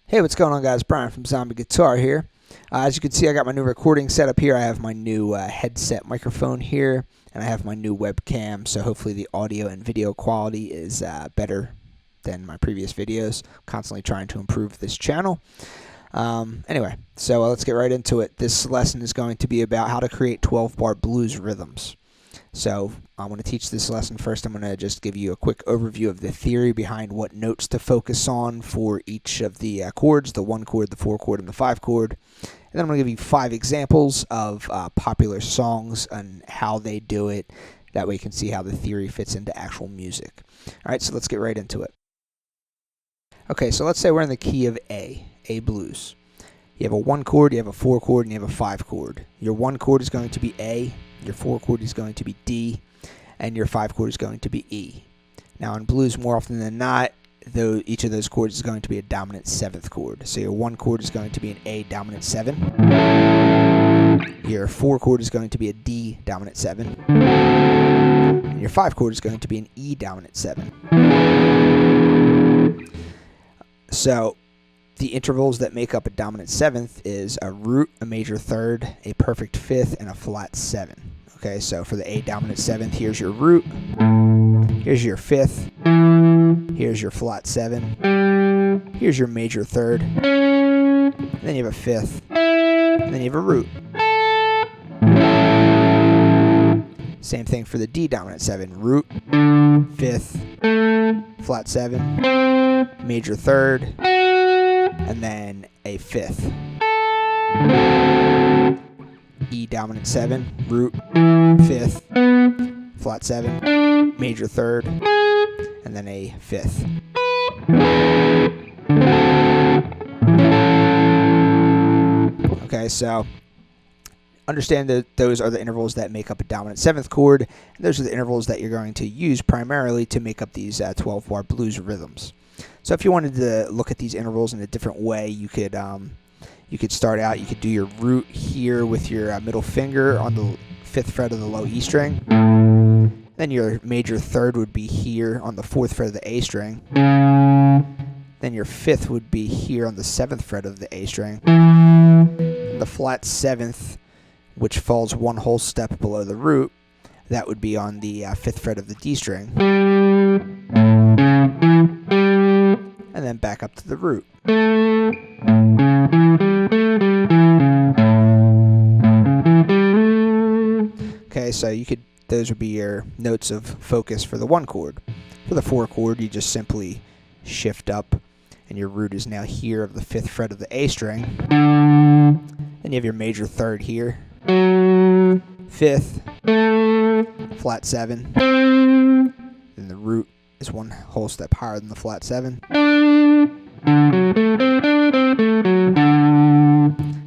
Hey, what's going on, guys? Brian from Zombie Guitar here. As you can see, I got my new recording setup here. I have my new headset microphone here, and I have my new webcam, so hopefully the audio and video quality is better than my previous videos. Constantly trying to improve this channel. Anyway, so let's get right into it. This lesson is going to be about how to create 12-bar blues rhythms. So I'm going to teach this lesson first. I'm going to just give you a quick overview of the theory behind what notes to focus on for each of the chords, the 1 chord, the 4 chord, and the 5 chord. And then I'm going to give you 5 examples of popular songs and how they do it. That way you can see how the theory fits into actual music. All right, so let's get right into it. Okay, so let's say we're in the key of A blues. You have a 1 chord, you have a 4 chord, and you have a 5 chord. Your 1 chord is going to be A, your 4 chord is going to be D, and your 5 chord is going to be E. Now in blues, more often than not, though each of those chords is going to be a dominant 7th chord. So your 1 chord is going to be an A dominant 7. Your 4 chord is going to be a D dominant 7. And your 5 chord is going to be an E dominant 7. So the intervals that make up a dominant 7th is a root, a major 3rd, a perfect 5th, and a flat 7. Okay, so for the A dominant 7th, here's your root, here's your 5th, here's your flat 7, here's your major 3rd, and then you have a 5th, and then you have a root. Same thing for the D dominant 7, root, 5th, flat 7, major 3rd, and then a 5th. E dominant 7, root, 5th, flat 7, major 3rd, and then a 5th. Okay, so understand that those are the intervals that make up a dominant 7th chord, and those are the intervals that you're going to use primarily to make up these 12-bar blues rhythms. So if you wanted to look at these intervals in a different way, you could start out, you could do your root here with your middle finger on the 5th fret of the low E string. Then your major 3rd would be here on the 4th fret of the A string. Then your 5th would be here on the 7th fret of the A string. And the flat 7th, which falls 1 whole step below the root, that would be on the 5th fret of the D string. And then back up to the root. Okay, so those would be your notes of focus for the 1 chord. For the 4 chord, you just simply shift up, and your root is now here of the 5th fret of the A string. Then you have your major 3rd here, 5th, flat 7, then the root is 1 whole step higher than the flat 7.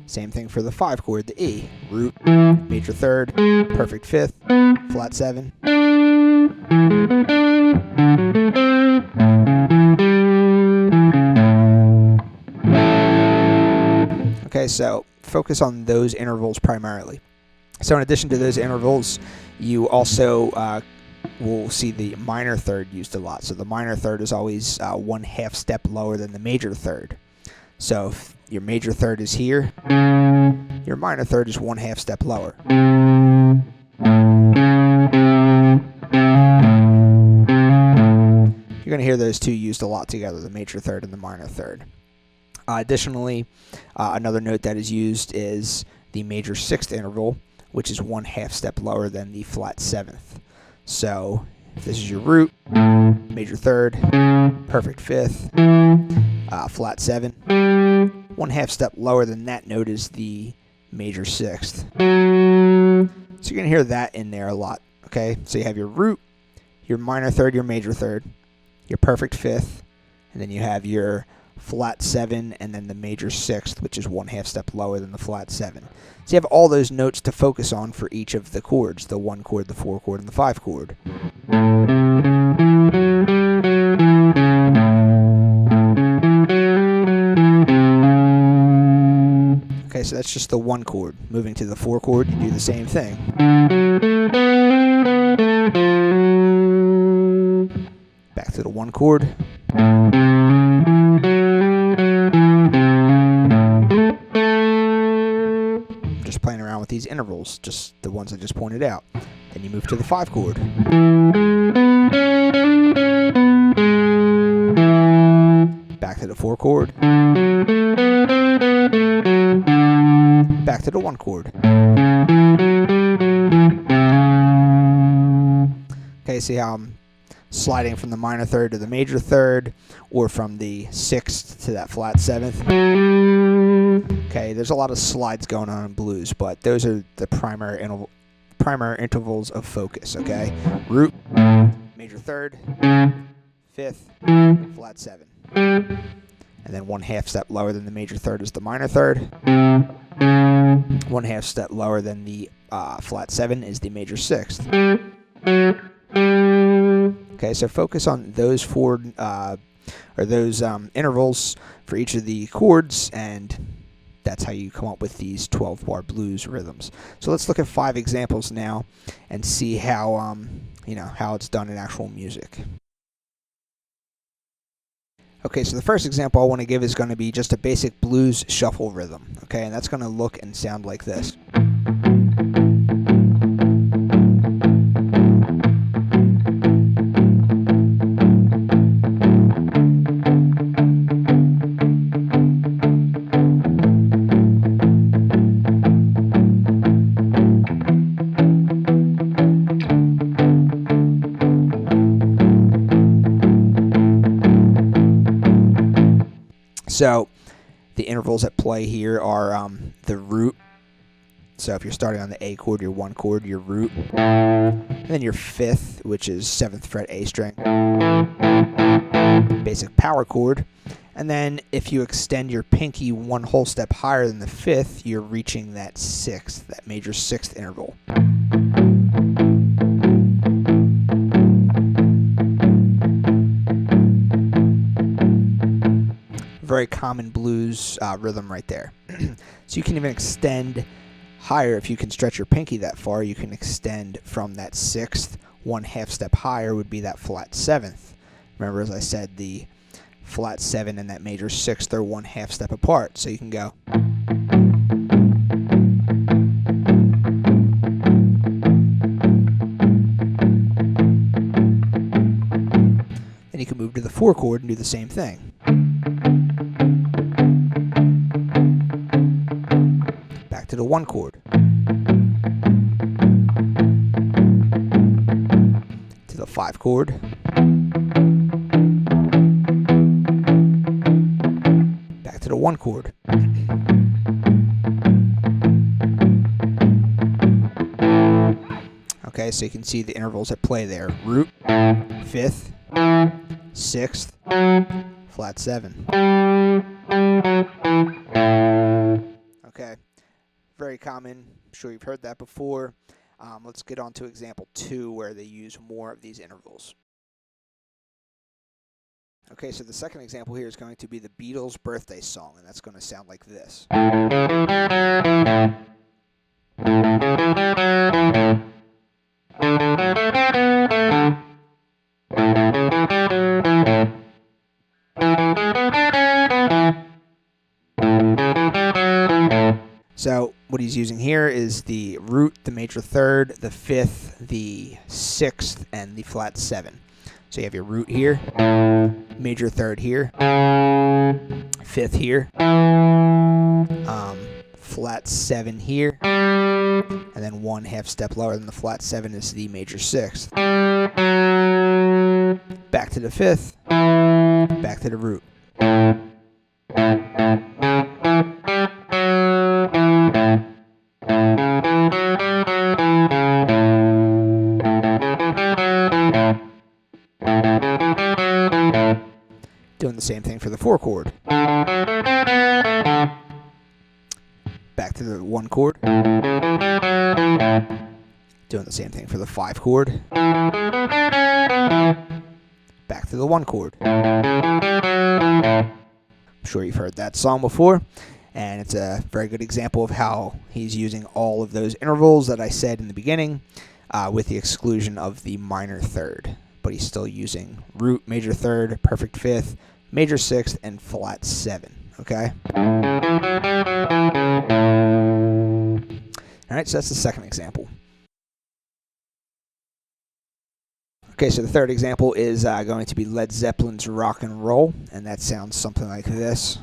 Same thing for the 5 chord, the E. Root, major 3rd, perfect 5th, flat 7. Okay, so focus on those intervals primarily. So in addition to those intervals, you also we'll see the minor 3rd used a lot. So the minor 3rd is always 1/2 step lower than the major 3rd. So if your major 3rd is here, your minor 3rd is 1/2 step lower. You're going to hear those two used a lot together, the major 3rd and the minor 3rd. Additionally, another note that is used is the major 6th interval, which is 1/2 step lower than the flat 7th. So if this is your root, major 3rd, perfect 5th, flat 7, 1/2 step lower than that note is the major 6th. So you're going to hear that in there a lot. Okay, so you have your root, your minor 3rd, your major 3rd, your perfect 5th, and then you have your flat 7, and then the major 6th, which is 1/2 step lower than the flat 7. So you have all those notes to focus on for each of the chords, the 1 chord, the 4 chord, and the 5 chord. Okay, so that's just the 1 chord. Moving to the 4 chord, you do the same thing. the 1 chord. I'm just playing around with these intervals, just the ones I just pointed out. Then you move to the 5 chord. Back to the 4 chord. Back to the 1 chord. Okay, see how I'm sliding from the minor third to the major third, or from the 6th to that flat 7th. Okay, there's a lot of slides going on in blues, but those are the primary intervals of focus, okay? Root, major third, 5th, flat 7. And then 1/2 step lower than the major third is the minor third. 1/2 step lower than the flat 7 is the major 6th. Okay, so focus on those intervals for each of the chords, and that's how you come up with these 12-bar blues rhythms. So let's look at 5 examples now and see how how it's done in actual music. Okay, so the first example I want to give is going to be just a basic blues shuffle rhythm. Okay, and that's going to look and sound like this. So the intervals at play here are the root. So if you're starting on the A chord, your 1 chord, your root. And then your 5th, which is 7th fret A string. Basic power chord. And then if you extend your pinky 1 whole step higher than the 5th, you're reaching that 6th, that major 6th interval. Very common blues rhythm right there. So you can even extend higher. If you can stretch your pinky that far, you can extend from that 6th. 1/2 step higher would be that flat 7th. Remember, as I said, the flat 7 and that major 6th are 1/2 step apart. So you can go. Then you can move to the 4 chord and do the same thing. Back to the 1 chord. To the 5 chord. Back to the 1 chord. Okay, so you can see the intervals at play there. Root, 5th, 6th, flat 7. Okay, very common. I'm sure you've heard that before. Let's get on to example 2, where they use more of these intervals. Okay, so the second example here is going to be the Beatles' birthday song, and that's going to sound like this. So what he's using here is the root, the major third, the 5th, the 6th, and the flat 7. So you have your root here, major third here, 5th here, flat 7 here, and then 1/2 step lower than the flat 7 is the major 6th. Back to the 5th, back to the root. Doing the same thing for the 4 chord. Back to the 1 chord. Doing the same thing for the 5 chord. Back to the 1 chord. I'm sure you've heard that song before, and it's a very good example of how he's using all of those intervals that I said in the beginning, with the exclusion of the minor third. But but he's still using root, major third, perfect fifth, major sixth, and flat 7. Okay? Alright, so that's the second example. Okay, so the third example is going to be Led Zeppelin's Rock and Roll, and that sounds something like this.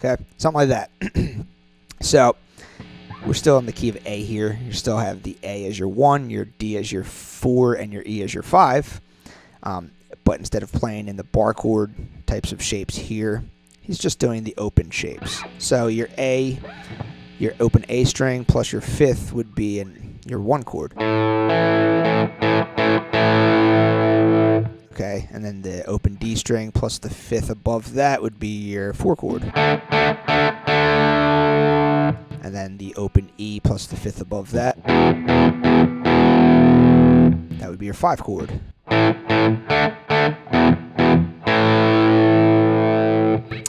Okay, something like that. So we're still in the key of A here. You still have the A as your 1, your D as your 4, and your E as your 5. But instead of playing in the bar chord types of shapes here, he's just doing the open shapes. So your A, your open A string plus your 5th would be in your 1 chord. Okay, and then the open D string plus the 5th above that would be your 4 chord. And then the open E plus the 5th above that, that would be your 5 chord.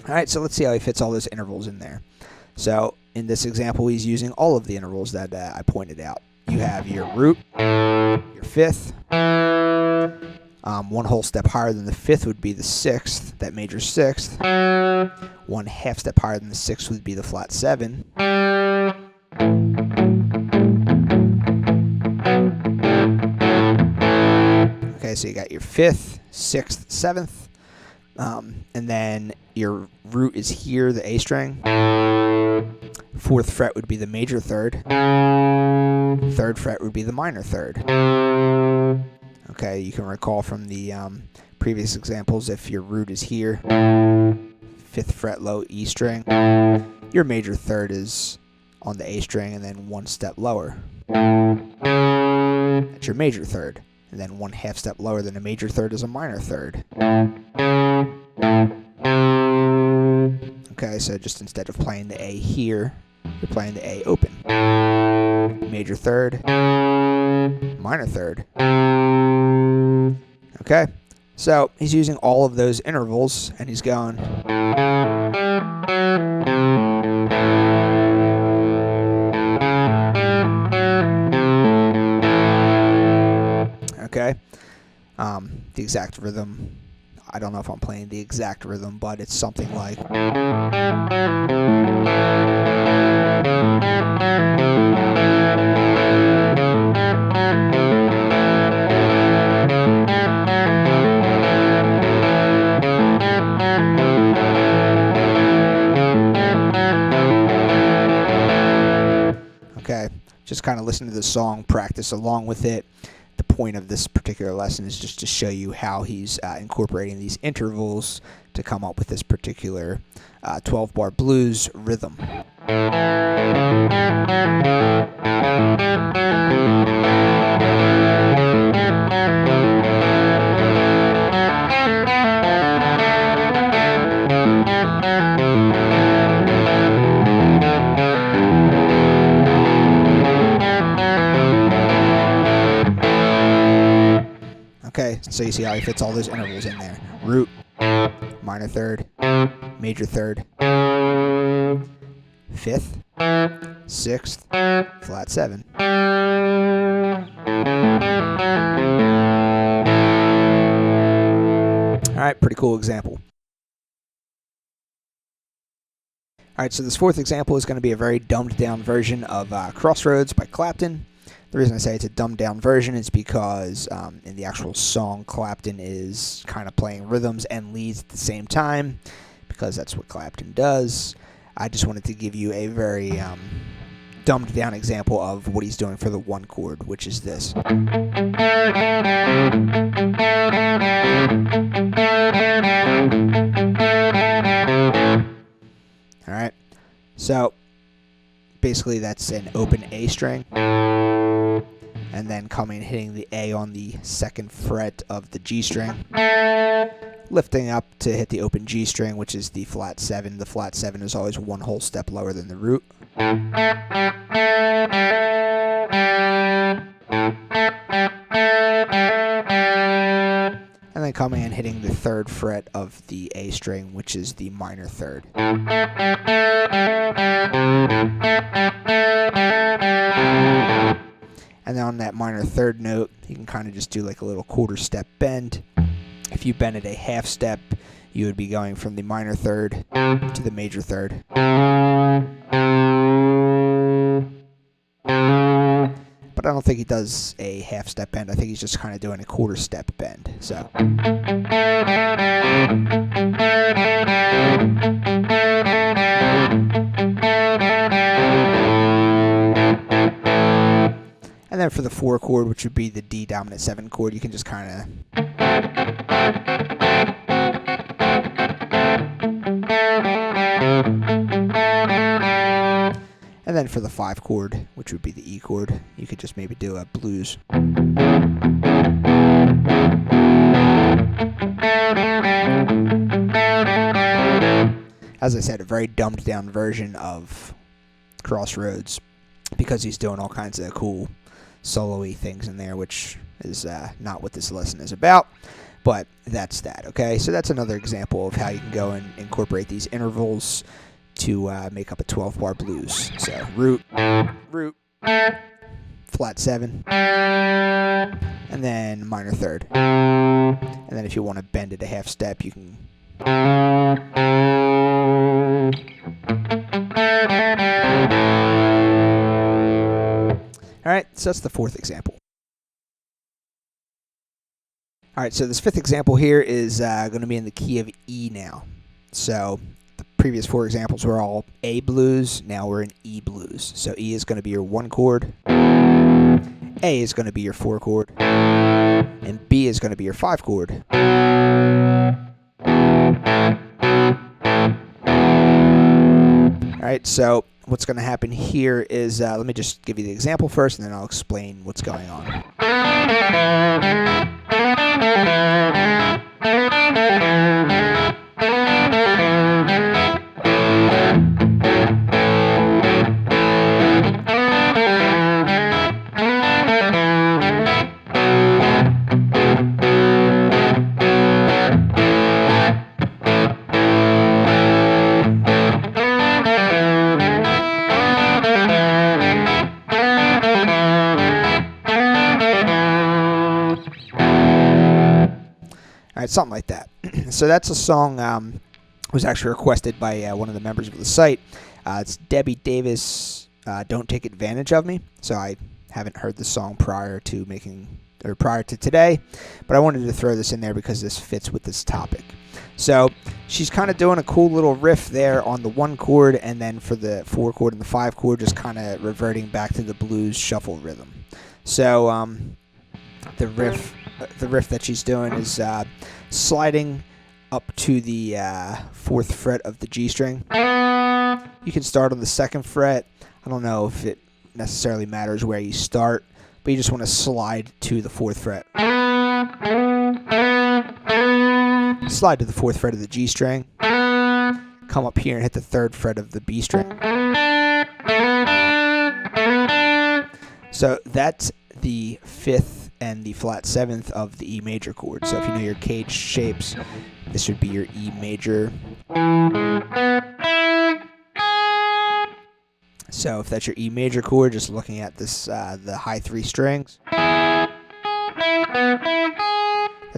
Alright, so let's see how he fits all those intervals in there. So in this example, he's using all of the intervals that I pointed out. You have your root, your 5th, 1 whole step higher than the 5th would be the 6th, that major 6th. 1 half step higher than the 6th would be the flat 7. Okay, so you got your 5th, 6th, 7th, and then your root is here, the A string. 4th fret would be the major third. 3rd fret would be the minor third. Okay, you can recall from the previous examples, if your root is here, 5th fret low E string, your major third is on the A string and then 1 step lower. That's your major third. And then 1 half step lower than a major third is a minor third. Okay, so just instead of playing the A here, you're playing the A open. Major third, minor third. Okay, so he's using all of those intervals and he's going. Okay, the exact rhythm, I don't know if I'm playing the exact rhythm, but it's something like. Okay, just kind of listen to the song, practice along with it. The point of this particular lesson is just to show you how he's incorporating these intervals to come up with this particular 12-bar blues rhythm. Okay, so you see how he fits all those intervals in there. Root, minor third, major third, 5th, 6th, flat 7. Alright, pretty cool example. Alright, so this fourth example is going to be a very dumbed down version of Crossroads by Clapton. The reason I say it's a dumbed down version is because in the actual song, Clapton is kind of playing rhythms and leads at the same time, because that's what Clapton does. I just wanted to give you a very dumbed down example of what he's doing for the 1 chord, which is this. basically that's an open A string. And then coming and hitting the A on the 2nd fret of the G string. Lifting up to hit the open G string, which is the flat 7. The flat 7 is always one whole step lower than the root. And then coming and hitting the 3rd fret of the A string, which is the minor 3rd. And then on that minor 3rd note, you can kind of just do like a little quarter step bend. If you bend it a half step, you would be going from the minor 3rd to the major 3rd. But I don't think he does a half step bend. I think he's just kind of doing a quarter step bend. So. And then for the 4 chord, which would be the D dominant 7 chord, you can just kind of. And then for the 5 chord, which would be the E chord, you could just maybe do a blues. As I said, a very dumbed down version of Crossroads, because he's doing all kinds of cool solo-y things in there, which is not what this lesson is about. But that's that, okay? So that's another example of how you can go and incorporate these intervals to make up a 12-bar blues. So root, flat 7, and then minor 3rd. And then if you want to bend it a half step, you can. All right, so that's the 4th example. All right, so this 5th example here is going to be in the key of E now. So the previous 4 examples were all A blues. Now we're in E blues. So E is going to be your 1 chord. A is going to be your 4 chord. And B is going to be your 5 chord. All right, so what's going to happen here is, let me just give you the example first, and then I'll explain what's going on. All right, something like that. So that's a song was actually requested by one of the members of the site. It's Debbie Davis, Don't Take Advantage of Me. So I haven't heard the song prior to today, but I wanted to throw this in there because this fits with this topic. So she's kind of doing a cool little riff there on the 1 chord, and then for the 4 chord and the 5 chord, just kind of reverting back to the blues shuffle rhythm. So the riff that she's doing is sliding up to the 4th fret of the G string. You can start on the 2nd fret. I don't know if it necessarily matters where you start, but you just want to slide to the 4th fret. Slide to the 4th fret of the G string. Come up here and hit the 3rd fret of the B string. So that's the 5th and the flat 7th of the E major chord. So if you know your cage shapes, this would be your E major. So if that's your E major chord, just looking at this, the high 3 strings, that's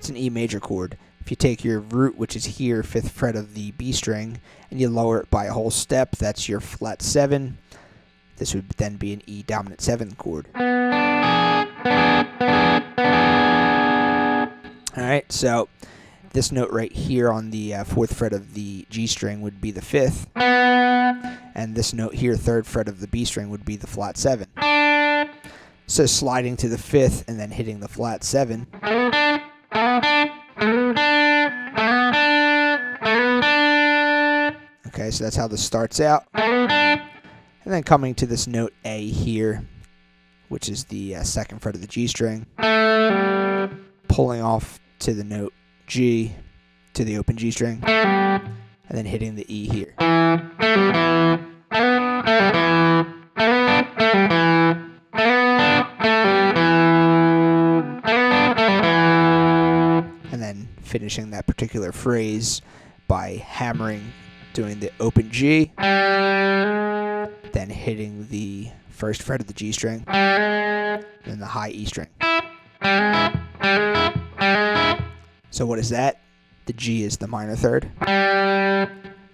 an E major chord. If you take your root, which is here, 5th fret of the B string, and you lower it by a whole step, that's your flat 7. This would then be an E dominant 7 chord. Alright, so this note right here on the 4th fret of the G string would be the 5th. And this note here, 3rd fret of the B string, would be the flat 7. So sliding to the 5th and then hitting the flat 7. Okay, so that's how this starts out. And then coming to this note A here, which is the second fret of the G string, pulling off to the note G, to the open G string, and then hitting the E here. And then finishing that particular phrase by hammering, doing the open G, then hitting the first fret of the G string, then the high E string. So what is that? The G is the minor third,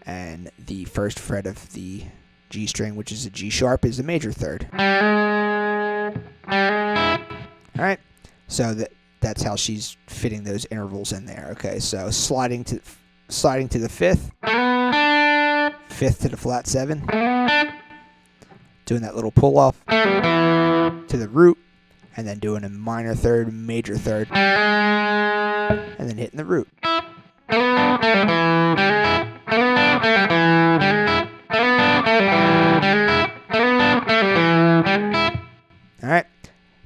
and the first fret of the G string, which is a G sharp, is the major third. All right, so that's how she's fitting those intervals in there. Okay, so sliding to the fifth to the flat 7, doing that little pull off to the root, and then doing a minor third, major third, and then hitting the root. All right,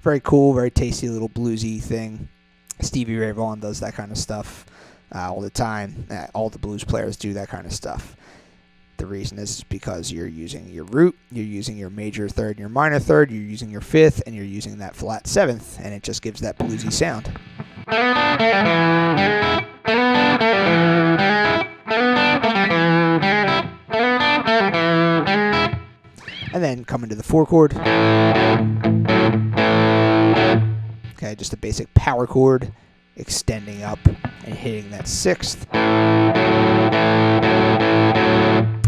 very cool, very tasty little bluesy thing. Stevie Ray Vaughan does that kind of stuff all the time. All the blues players do that kind of stuff. The reason is because you're using your root, you're using your major third and your minor third, you're using your fifth, and you're using that flat 7th, and it just gives that bluesy sound. And then coming to the 4 chord. Okay, just a basic power chord, extending up and hitting that 6th.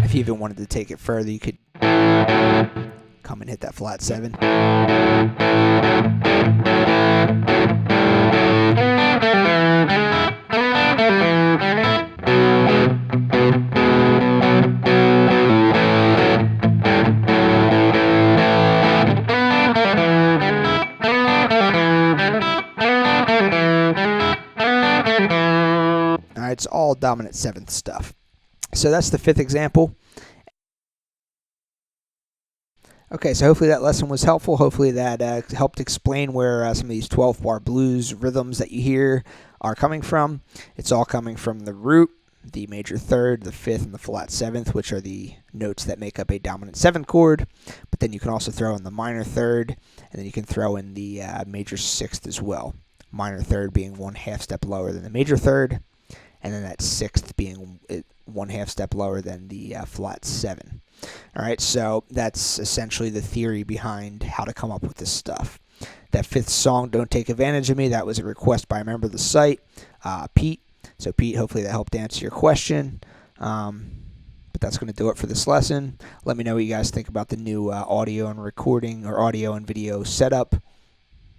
If you even wanted to take it further, you could come and hit that flat 7. All right, it's all dominant 7th stuff. So that's the 5th example. Okay, so hopefully that lesson was helpful. Hopefully that helped explain where some of these 12-bar blues rhythms that you hear are coming from. It's all coming from the root, the major third, the 5th, and the flat 7th, which are the notes that make up a dominant 7th chord. But then you can also throw in the minor third, and then you can throw in the major 6th as well. Minor third being 1/2 step lower than the major third, and then that 6th being 1/2 step lower than the flat 7. All right, so that's essentially the theory behind how to come up with this stuff. That 5th song, Don't Take Advantage of Me, that was a request by a member of the site, Pete. So Pete, hopefully that helped answer your question. But that's going to do it for this lesson. Let me know what you guys think about the new audio and recording or audio and video setup.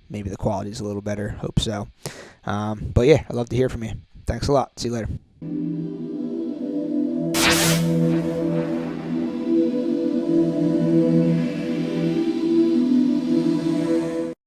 Maybe the quality is a little better. Hope so. But yeah, I'd love to hear from you. Thanks a lot. See you later.